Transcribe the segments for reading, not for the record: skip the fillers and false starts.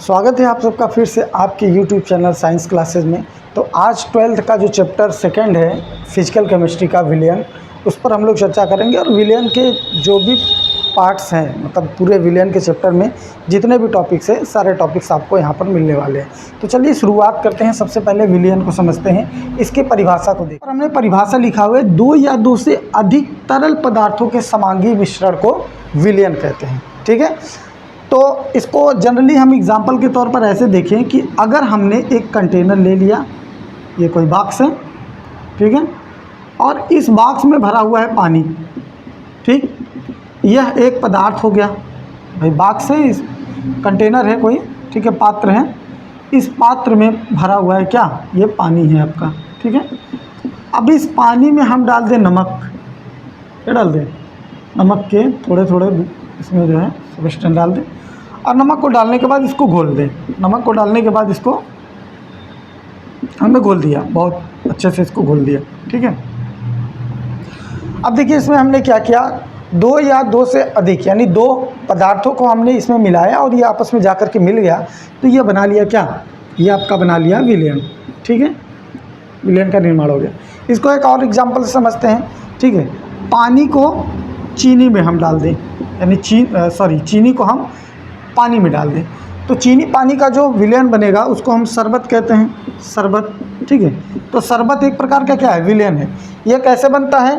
स्वागत है आप सबका फिर से आपके YouTube चैनल साइंस क्लासेस में। तो आज 12th का जो चैप्टर सेकंड है फिजिकल केमिस्ट्री का विलयन, उस पर हम लोग चर्चा करेंगे। और विलयन के जो भी पार्ट्स हैं, मतलब पूरे विलयन के चैप्टर में जितने भी टॉपिक्स हैं, सारे टॉपिक्स आपको यहाँ पर मिलने वाले हैं। तो चलिए शुरुआत करते हैं। सबसे पहले विलयन को समझते हैं, इसके परिभाषा को देखते हैं। हमने परिभाषा लिखा हुआ है, दो या दो से अधिक तरल पदार्थों के समांगी मिश्रण को विलयन कहते हैं। ठीक है, तो इसको जनरली हम एग्जाम्पल के तौर पर ऐसे देखें कि अगर हमने एक कंटेनर ले लिया, ये कोई बॉक्स है, ठीक है, और इस बॉक्स में भरा हुआ है पानी। ठीक, यह एक पदार्थ हो गया। भाई बॉक्स है, इस कंटेनर है कोई, ठीक है, पात्र है, इस पात्र में भरा हुआ है क्या, ये पानी है आपका। ठीक है, अब इस पानी में हम डाल दें नमक। क्या डाल दें? नमक के थोड़े थोड़े इसमें जो है सब्सटेंस डाल दें, और नमक को डालने के बाद इसको घोल दें। नमक को डालने के बाद इसको हमने घोल दिया, बहुत अच्छे से इसको घोल दिया। ठीक है, अब देखिए इसमें हमने क्या किया, दो या दो से अधिक यानी दो पदार्थों को हमने इसमें मिलाया और ये आपस में जाकर के मिल गया, तो ये बना लिया क्या, ये आपका बना लिया विलयन। ठीक है, विलयन का निर्माण हो गया। इसको एक और एग्जाम्पल से समझते हैं। ठीक है, पानी को चीनी में हम डाल दें, यानी चीनी को हम पानी में डाल दें, तो चीनी पानी का जो विलयन बनेगा उसको हम शरबत कहते हैं, शरबत। ठीक है, तो शरबत एक प्रकार का क्या है, विलयन है। यह कैसे बनता है,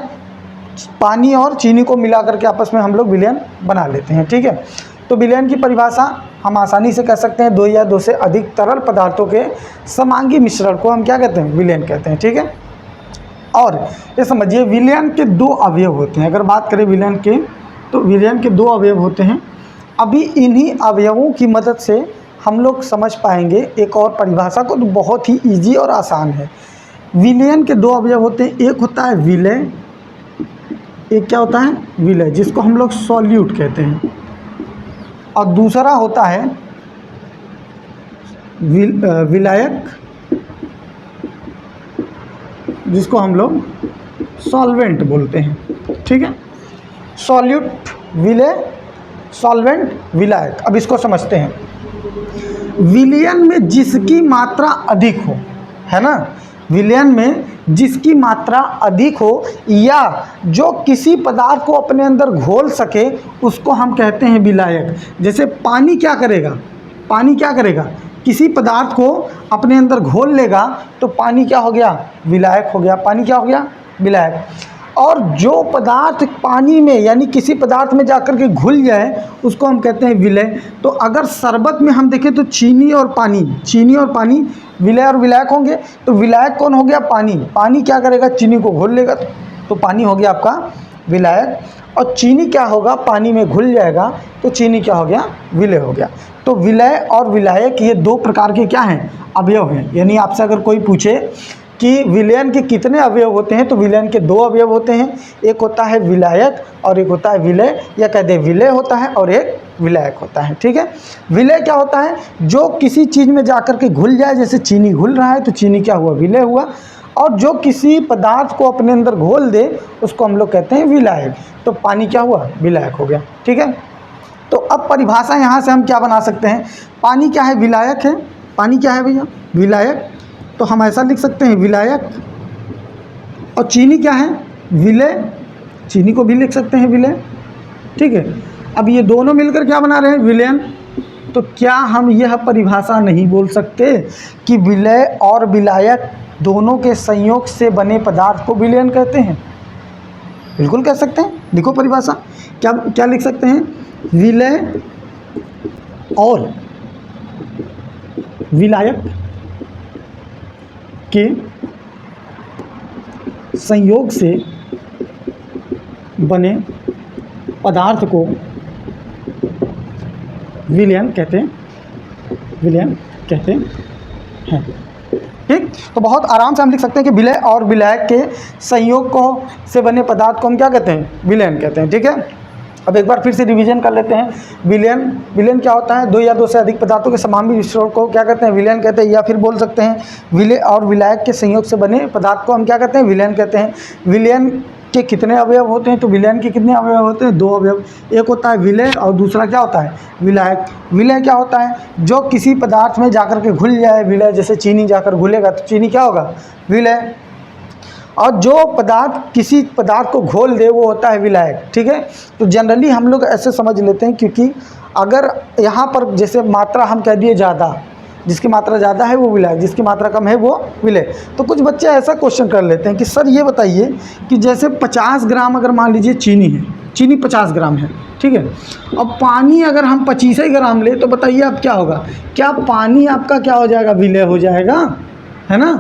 पानी और चीनी को मिला करके आपस में हम लोग विलयन बना लेते हैं। ठीक है, तो विलयन की परिभाषा हम आसानी से कह सकते हैं, दो या दो से अधिक तरल पदार्थों के समांगी मिश्रण को हम क्या कहते हैं, विलयन कहते हैं। ठीक है, और ये समझिए विलयन के दो अवयव होते हैं। अगर बात करें विलयन के, तो विलयन के दो अवयव होते हैं। अभी इन्हीं अवयवों की मदद से हम लोग समझ पाएंगे एक और परिभाषा को, तो बहुत ही इजी और आसान है। विलयन के दो अवयव होते हैं, एक होता है विलय, एक क्या होता है, विलय, जिसको हम लोग सॉल्यूट कहते हैं, और दूसरा होता है विलायक, जिसको हम लोग सॉल्वेंट बोलते हैं। ठीक है, सॉल्यूट, विलय, सॉल्वेंट, विलायक। अब इसको समझते हैं। विलयन में जिसकी मात्रा अधिक हो, है ना, विलयन में जिसकी मात्रा अधिक हो या जो किसी पदार्थ को अपने अंदर घोल सके, उसको हम कहते हैं विलायक। जैसे पानी क्या करेगा, पानी क्या करेगा, किसी पदार्थ को अपने अंदर घोल लेगा, तो पानी क्या हो गया, विलायक हो गया। पानी क्या हो गया, विलायक। और जो पदार्थ पानी में यानी किसी पदार्थ में जाकर के घुल जाए, उसको हम कहते हैं विलय। तो अगर शरबत में हम देखें तो चीनी और पानी विलय और विलायक होंगे। तो विलायक कौन हो गया, पानी। पानी क्या करेगा, चीनी को घोल लेगा, तो पानी हो गया आपका विलायक। और चीनी क्या होगा, पानी में घुल जाएगा, तो चीनी क्या हो गया, विलय हो गया। तो विलय और विलायक ये दो प्रकार के क्या हैं, अवयव हैं। यानी आपसे अगर कोई पूछे कि विलयन के कितने अवयव होते हैं, तो विलयन के दो अवयव होते हैं, एक होता है विलायक और एक होता है विलय, या कहते हैं विलय होता है और एक विलायक होता है। ठीक है, विलय क्या होता है, जो किसी चीज़ में जाकर के घुल जाए, जैसे चीनी घुल रहा है तो चीनी क्या हुआ, विलय हुआ। और जो किसी पदार्थ को अपने अंदर घोल दे, उसको हम लोग कहते हैं विलायक। तो पानी क्या हुआ, विलायक हो गया। ठीक है, तो अब परिभाषा यहाँ से हम क्या बना सकते हैं, पानी क्या है, विलायक है। पानी क्या है भैया, विलायक। तो हम ऐसा लिख सकते हैं विलायक। और चीनी क्या है, विलय, चीनी को भी लिख सकते हैं विलय। ठीक है, अब ये दोनों मिलकर क्या बना रहे हैं, विलयन। तो क्या हम यह परिभाषा नहीं बोल सकते कि विलय और विलायक दोनों के संयोग से बने पदार्थ को विलयन कहते हैं? बिल्कुल कह सकते हैं। देखो परिभाषा क्या क्या लिख सकते हैं, विलय और विलायक के संयोग से बने पदार्थ को विलयन कहते हैं, विलयन कहते हैं। ठीक, तो बहुत आराम से हम लिख सकते हैं कि विलय और विलायक के संयोग को से बने पदार्थ को हम क्या कहते हैं, विलयन कहते हैं। ठीक है, अब एक बार फिर से रिवीजन कर लेते हैं। विलयन क्या होता है, दो या दो से अधिक पदार्थों के समांगी मिश्रण को क्या कहते हैं, विलयन कहते हैं। या फिर बोल सकते हैं विलय और विलायक के संयोग से बने पदार्थ को हम क्या कहते हैं, विलयन कहते हैं। विलयन के कितने अवयव होते हैं, तो विलयन के कितने अवयव होते हैं, 2 अवयव। एक होता है विलय और दूसरा क्या होता है, विलायक। विलय क्या होता है, जो किसी पदार्थ में जाकर के घुल जाए, विलय। जैसे चीनी जाकर घुलेगा तो चीनी क्या होगा, विलय। और जो पदार्थ किसी पदार्थ को घोल दे वो होता है विलायक, ठीक है। तो जनरली हम लोग ऐसे समझ लेते हैं, क्योंकि अगर यहाँ पर जैसे मात्रा हम कह दिए ज़्यादा, जिसकी मात्रा ज़्यादा है वो विलायक, जिसकी मात्रा कम है वो विलय। तो कुछ बच्चे ऐसा क्वेश्चन कर लेते हैं कि सर ये बताइए कि जैसे 50 ग्राम अगर मान लीजिए चीनी है, चीनी 50 ग्राम है, ठीक है। अब पानी अगर हम 25 ही ग्राम ले तो बताइए अब क्या होगा, क्या पानी आपका क्या हो जाएगा, विलय हो जाएगा, है ना।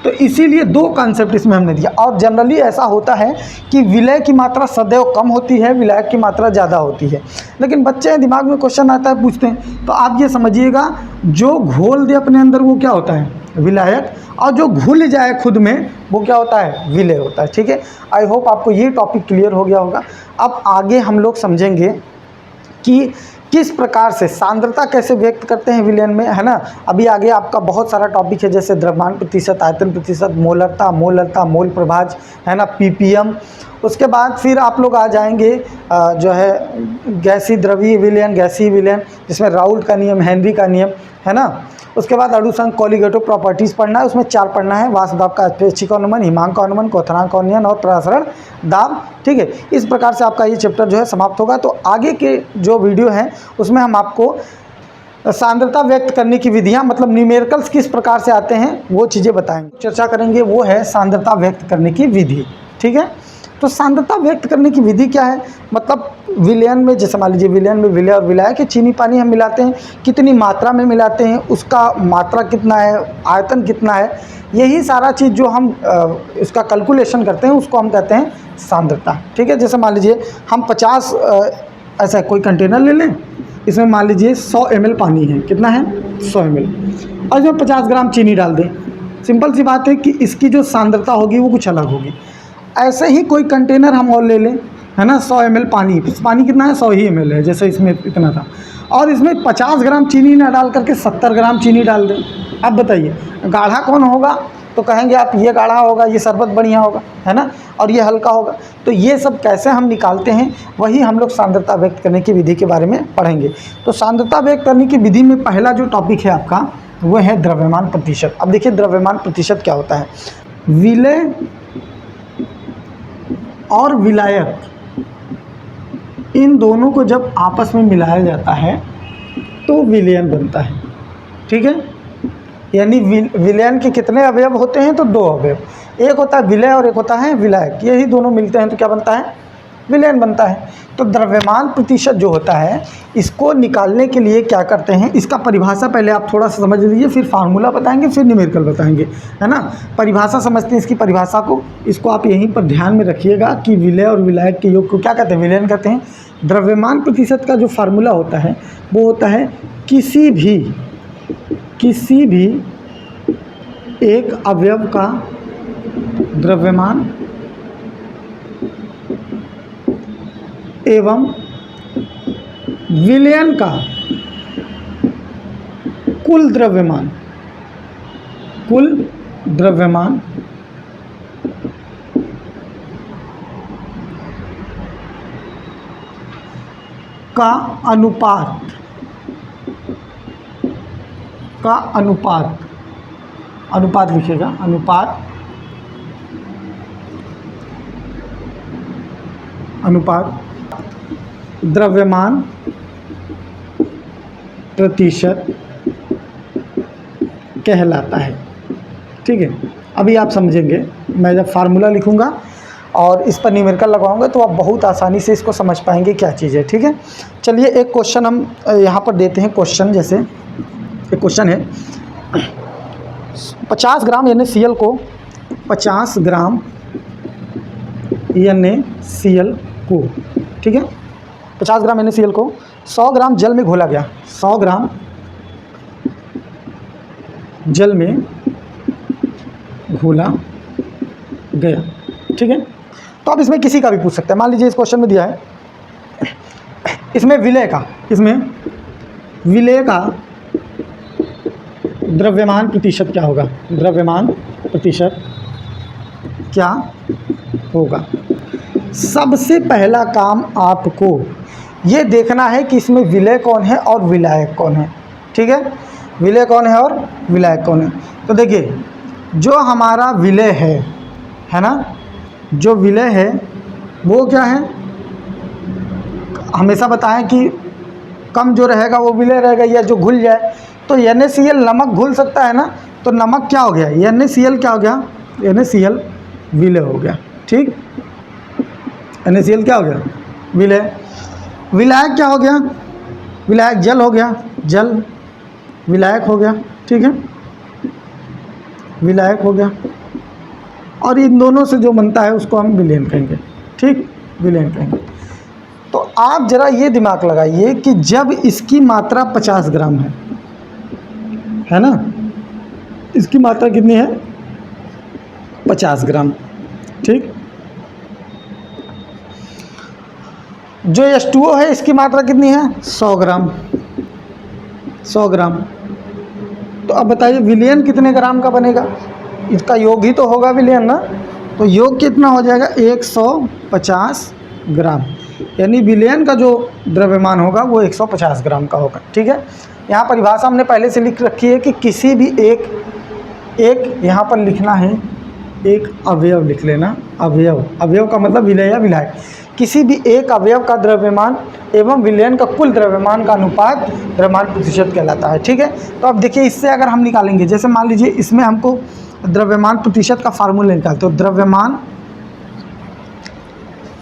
तो इसीलिए 2 कॉन्सेप्ट इसमें हमने दिया। और जनरली ऐसा होता है कि विलय की मात्रा सदैव कम होती है, विलायक की मात्रा ज़्यादा होती है। लेकिन बच्चे दिमाग में क्वेश्चन आता है, पूछते हैं, तो आप ये समझिएगा जो घोल दे अपने अंदर वो क्या होता है, विलायक, और जो घुल जाए खुद में वो क्या होता है, विलय होता है, ठीक है। आई होप आपको ये टॉपिक क्लियर हो गया होगा। अब आगे हम लोग समझेंगे कि किस प्रकार से सांद्रता कैसे व्यक्त करते हैं विलयन में, है ना। अभी आगे आपका बहुत सारा टॉपिक है, जैसे द्रव्यमान प्रतिशत, आयतन प्रतिशत, मोलरता, मोल प्रभाज, है ना, ppm। उसके बाद फिर आप लोग आ जाएंगे जो है गैसीय द्रवीय विलयन, गैसीय विलयन, जिसमें राउल्ट का नियम, हेनरी का नियम, है ना। उसके बाद अणुसंघ कोलिगेटिव प्रॉपर्टीज़ पढ़ना है, उसमें 4 पढ़ना है, वाष्प दाब का अपेक्षिक अनुमान, हिमांक का अनुमान, क्वथनांक का अनुमान और प्रसारण दाब, ठीक है। इस प्रकार से आपका ये चैप्टर जो है समाप्त होगा। तो आगे के जो वीडियो हैं उसमें हम आपको सांद्रता व्यक्त करने की विधियां, मतलब न्यूमेरिकल्स किस प्रकार से आते हैं वो चीज़ें बताएंगे, चर्चा करेंगे। वो है सांद्रता व्यक्त करने की विधि, ठीक है। तो सांद्रता व्यक्त करने की विधि क्या है, मतलब विलयन में, जैसे मान लीजिए विलयन में विलय और विलायक, चीनी पानी हम मिलाते हैं, कितनी मात्रा में मिलाते हैं, उसका मात्रा कितना है, आयतन कितना है, यही सारा चीज़ जो हम इसका कैलकुलेशन करते हैं उसको हम कहते हैं सांद्रता, ठीक है। जैसे मान लीजिए हम 50 ऐसा कोई कंटेनर ले लें, इसमें मान लीजिए 100 ml पानी है, कितना है, 100 ml, और इसमें 50 ग्राम चीनी डाल दें। सिंपल सी बात है कि इसकी जो सांद्रता होगी वो कुछ अलग होगी। ऐसे ही कोई कंटेनर हम और ले लें, है ना, 100 ml पानी, पानी कितना है, 100 ही ml है, जैसे इसमें इतना था, और इसमें 50 ग्राम चीनी ना डाल करके 70 ग्राम चीनी डाल दें। अब बताइए गाढ़ा कौन होगा, तो कहेंगे आप ये गाढ़ा होगा, ये शरबत बढ़िया होगा, है ना, और ये हल्का होगा। तो ये सब कैसे हम निकालते हैं, वही हम लोग सांद्रता व्यक्त करने की विधि के बारे में पढ़ेंगे। तो सांद्रता व्यक्त करने की विधि में पहला जो टॉपिक है आपका वो है द्रव्यमान प्रतिशत। अब देखिए द्रव्यमान प्रतिशत क्या होता है, विलय और विलायक इन दोनों को जब आपस में मिलाया जाता है तो विलयन बनता है, ठीक है। यानी विलयन के कितने अवयव होते हैं, तो 2 अवयव, एक होता है विलय और एक होता है विलायक, यही दोनों मिलते हैं तो क्या बनता है, विलयन बनता है। तो द्रव्यमान प्रतिशत जो होता है इसको निकालने के लिए क्या करते हैं, इसका परिभाषा पहले आप थोड़ा सा समझ लीजिए, फिर फार्मूला बताएंगे, फिर न्यूमेरिकल बताएंगे, है ना। परिभाषा समझते हैं इसकी परिभाषा को, इसको आप यहीं पर ध्यान में रखिएगा कि विलय और विलायक के योग को क्या कहते हैं, विलयन कहते हैं। द्रव्यमान प्रतिशत का जो फार्मूला होता है वो होता है किसी भी एक अवयव का द्रव्यमान एवं विलयन का कुल द्रव्यमान का अनुपात लिखिएगा, अनुपात द्रव्यमान प्रतिशत कहलाता है, ठीक है। अभी आप समझेंगे, मैं जब फार्मूला लिखूंगा और इस पर न्यूमेरिकल लगाऊंगा तो आप बहुत आसानी से इसको समझ पाएंगे क्या चीज़ है, ठीक है। चलिए एक क्वेश्चन हम यहाँ पर देते हैं। क्वेश्चन जैसे एक क्वेश्चन है, 50 ग्राम NaCl को 50 ग्राम NaCl को, ठीक है, 50 ग्राम NaCl को 100 ग्राम जल में घोला गया, 100 ग्राम जल में घोला गया, ठीक है। तो आप इसमें किसी का भी पूछ सकते हैं। मान लीजिए इस क्वेश्चन में दिया है, इसमें विलय का द्रव्यमान प्रतिशत क्या होगा, द्रव्यमान प्रतिशत क्या होगा। सबसे पहला काम आपको ये देखना है कि इसमें विलय कौन है और विलायक कौन है। ठीक है, विलय कौन है और विलायक कौन है। तो देखिए, जो हमारा विलय है ना, जो विलय है वो क्या है, हमेशा बताएं कि कम जो रहेगा वो विलय रहेगा, या जो घुल जाए। तो NaCl नमक घुल सकता है ना, तो नमक क्या हो गया, NaCl क्या हो गया, NaCl विलय हो गया। ठीक, NaCl क्या हो गया, विलय। विलायक क्या हो गया, विलायक जल हो गया, जल विलायक हो गया। ठीक है, विलायक हो गया। और इन दोनों से जो बनता है उसको हम विलयन कहेंगे। ठीक, विलयन कहेंगे। तो आप ज़रा ये दिमाग लगाइए कि जब इसकी मात्रा 50 ग्राम है ना, इसकी मात्रा कितनी है, 50 ग्राम। ठीक, जो H2O है इसकी मात्रा कितनी है, 100 ग्राम, 100 ग्राम। तो अब बताइए विलयन कितने ग्राम का बनेगा, इसका योग ही तो होगा विलयन ना। तो योग कितना हो जाएगा, 150 ग्राम, यानी विलयन का जो द्रव्यमान होगा वो 150 ग्राम का होगा। ठीक है, यहाँ परिभाषा हमने पहले से लिख रखी है कि किसी भी एक यहाँ पर लिखना है, एक अवयव लिख लेना। अवयव का मतलब विलय या विलायक। किसी भी एक अवयव का द्रव्यमान एवं विलयन का कुल द्रव्यमान का अनुपात द्रव्यमान प्रतिशत कहलाता है। ठीक है, तो अब देखिए इससे अगर हम निकालेंगे, जैसे मान लीजिए इसमें हमको द्रव्यमान प्रतिशत का फार्मूला निकालते, तो द्रव्यमान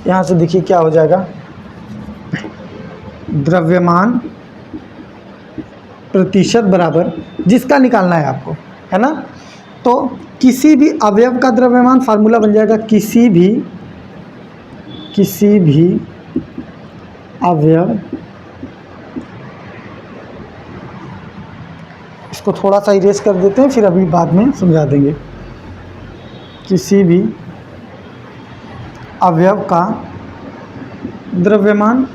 यहाँ से देखिए क्या हो जाएगा, द्रव्यमान प्रतिशत बराबर, जिसका निकालना है आपको, है ना। तो किसी भी अवयव का द्रव्यमान, फार्मूला बन जाएगा किसी भी अवयव, इसको थोड़ा सा इरेज कर देते हैं, फिर अभी बाद में समझा देंगे। किसी भी अवयव का द्रव्यमान,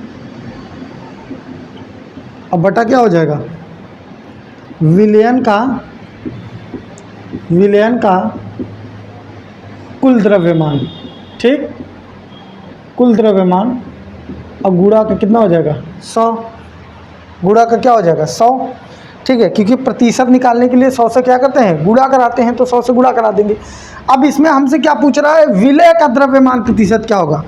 अब बटा क्या हो जाएगा, विलयन का कुल द्रव्यमान। ठीक, कुल द्रव्यमान। अब गुणा का कितना हो जाएगा, 100, गुणा का क्या हो जाएगा, 100। ठीक है, क्योंकि प्रतिशत निकालने के लिए 100 से क्या करते हैं, गुणा कराते हैं, तो 100 से गुणा करा देंगे। अब इसमें हमसे क्या पूछ रहा है, विलय का द्रव्यमान प्रतिशत क्या होगा।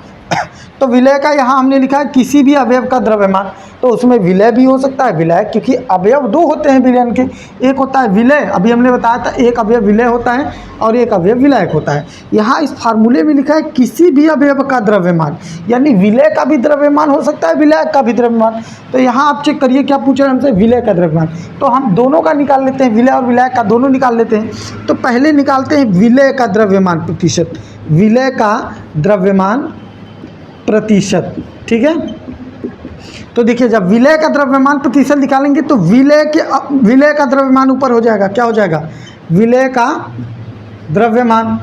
तो विलय का यहाँ हमने लिखा है किसी भी अवयव का द्रव्यमान, तो उसमें विलय भी हो सकता है, विलायक, क्योंकि अवयव दो होते हैं विलयन के, एक होता है विलय, अभी हमने बताया था एक अवयव विलय होता है और एक अवयव विलायक होता है। यहाँ इस फार्मूले में लिखा है किसी भी अवयव का द्रव्यमान, यानी विलय का भी द्रव्यमान हो सकता है, विलायक का भी द्रव्यमान। तो यहाँ आप चेक करिए क्या पूछ रहे हैं हमसे, विलय का द्रव्यमान। तो हम दोनों का निकाल लेते हैं, विलय और विलायक का दोनों निकाल लेते हैं। तो पहले निकालते हैं विलय का द्रव्यमान प्रतिशत, विलय का द्रव्यमान प्रतिशत। ठीक है, तो देखिए जब विलय का द्रव्यमान प्रतिशत निकालेंगे तो विलय का द्रव्यमान ऊपर हो जाएगा, क्या हो जाएगा, विलय का द्रव्यमान।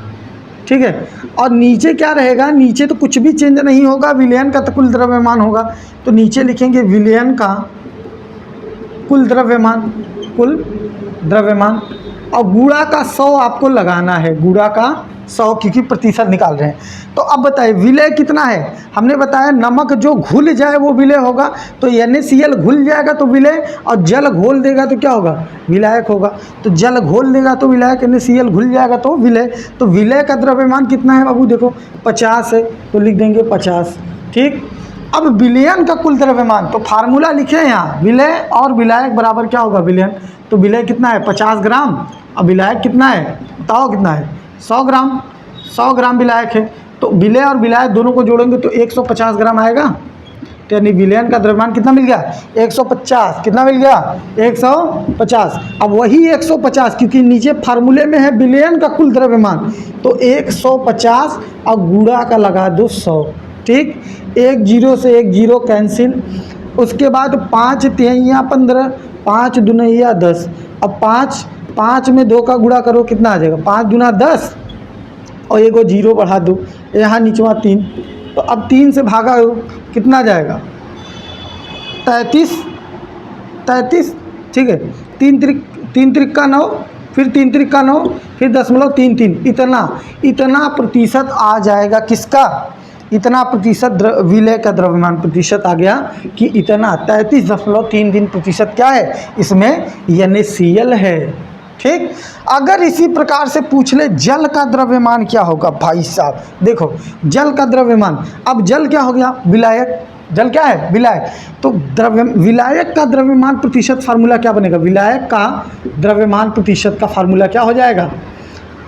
ठीक है, और नीचे क्या रहेगा, नीचे तो कुछ भी चेंज नहीं होगा, विलयन का तो कुल द्रव्यमान होगा, तो नीचे लिखेंगे विलयन का कुल द्रव्यमान, कुल द्रव्यमान। और गुणा का 100 आपको लगाना है, गुणा का 100, क्योंकि प्रतिशत निकाल रहे हैं। तो अब बताइए विलय कितना है, हमने बताया नमक जो घुल जाए वो विलय होगा, तो NaCl घुल जाएगा तो विलय, और जल घोल देगा तो क्या होगा, विलायक होगा। तो जल घोल देगा तो विलायक, NaCl घुल जाएगा तो विलय। तो विलय का द्रव्यमान कितना है बाबू, देखो 50 है, तो लिख देंगे 50। ठीक, अब विलयन का कुल द्रव्यमान, तो फार्मूला लिखे यहाँ, विलय और विलायक बराबर क्या होगा, विलयन। तो विलय कितना है, 50 ग्राम, अब विलायक कितना है, बताओ कितना है, 100 ग्राम, 100 ग्राम विलायक है। तो विलय और विलायक दोनों को जोड़ेंगे तो 150 ग्राम आएगा। तो यानी विलयन का द्रव्यमान कितना मिल गया, 150, कितना मिल गया, 150। अब वही 150, क्योंकि नीचे फार्मूले में है विलयन का कुल द्रव्यमान, तो 150 और गुणा का लगा दो 100। ठीक, 1 0 से 1 0 कैंसिल, उसके बाद 5 तिहैया 15, 5 दुनैया 10। अब 5 में 2 का गुणा करो, कितना आ जाएगा, 5 दूना 10, और एगो 0 बढ़ा दो, यहाँ नीचवा 3, तो अब 3 से भागा हो कितना जाएगा, 33। ठीक है, 3 त्रिक का 9, फिर 3 त्रिका 9, फिर 0.33, इतना प्रतिशत आ जाएगा किसका, इतना प्रतिशत विलय का द्रव्यमान प्रतिशत आ गया कि इतना 33.33% क्या है इसमें NaCl है। ठीक, अगर इसी प्रकार से पूछ ले जल का द्रव्यमान क्या होगा, भाई साहब देखो जल का द्रव्यमान, अब जल क्या हो गया, विलायक, जल क्या है, विलायक। तो विलायक का द्रव्यमान प्रतिशत फार्मूला क्या बनेगा, विलायक का द्रव्यमान प्रतिशत का फार्मूला क्या हो जाएगा,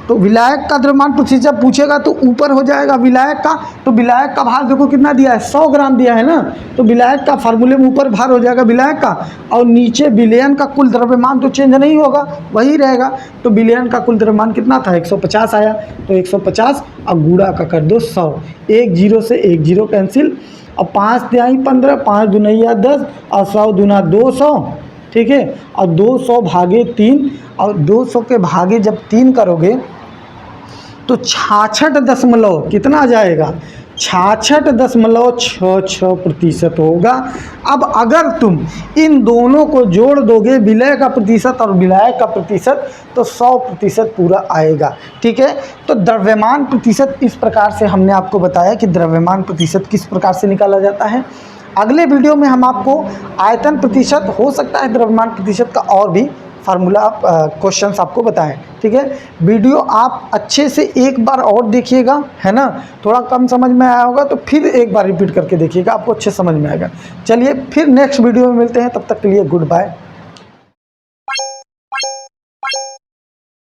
तो विलायक का द्रव्यमान प्रतिशत पूछेगा तो ऊपर हो जाएगा विलायक का, तो विलायक का भार देखो कितना दिया है, 100 ग्राम दिया है ना, तो विलायक का फार्मूले में ऊपर भार हो जाएगा विलायक का, और नीचे विलयन का कुल द्रव्यमान तो चेंज नहीं होगा, वही रहेगा। तो विलयन का कुल द्रव्यमान कितना था, 150 आया, तो 150 और गुणा का कर दो 100, 1 0 से 1 0 कैंसिल, और 5 तिहाई 15, 5 दूना 10 और 100 दूना 200, ठीक है, और 200 भागे 3, और 200 के भागे जब 3 करोगे तो 66 कितना आ जाएगा, 66.66% होगा। अब अगर तुम इन दोनों को जोड़ दोगे, विलय का प्रतिशत और विलायक का प्रतिशत, तो 100% पूरा आएगा। ठीक है, तो द्रव्यमान प्रतिशत इस प्रकार से हमने आपको बताया कि द्रव्यमान प्रतिशत किस प्रकार से निकाला जाता है। अगले वीडियो में हम आपको आयतन प्रतिशत, हो सकता है द्रव्यमान प्रतिशत का और भी फार्मूला क्वेश्चंस आपको बताएं। ठीक है, वीडियो आप अच्छे से एक बार और देखिएगा, है ना, थोड़ा कम समझ में आया होगा तो फिर एक बार रिपीट करके देखिएगा, आपको अच्छे समझ में आएगा। चलिए फिर नेक्स्ट वीडियो में मिलते हैं, तब तक के लिए गुड बाय।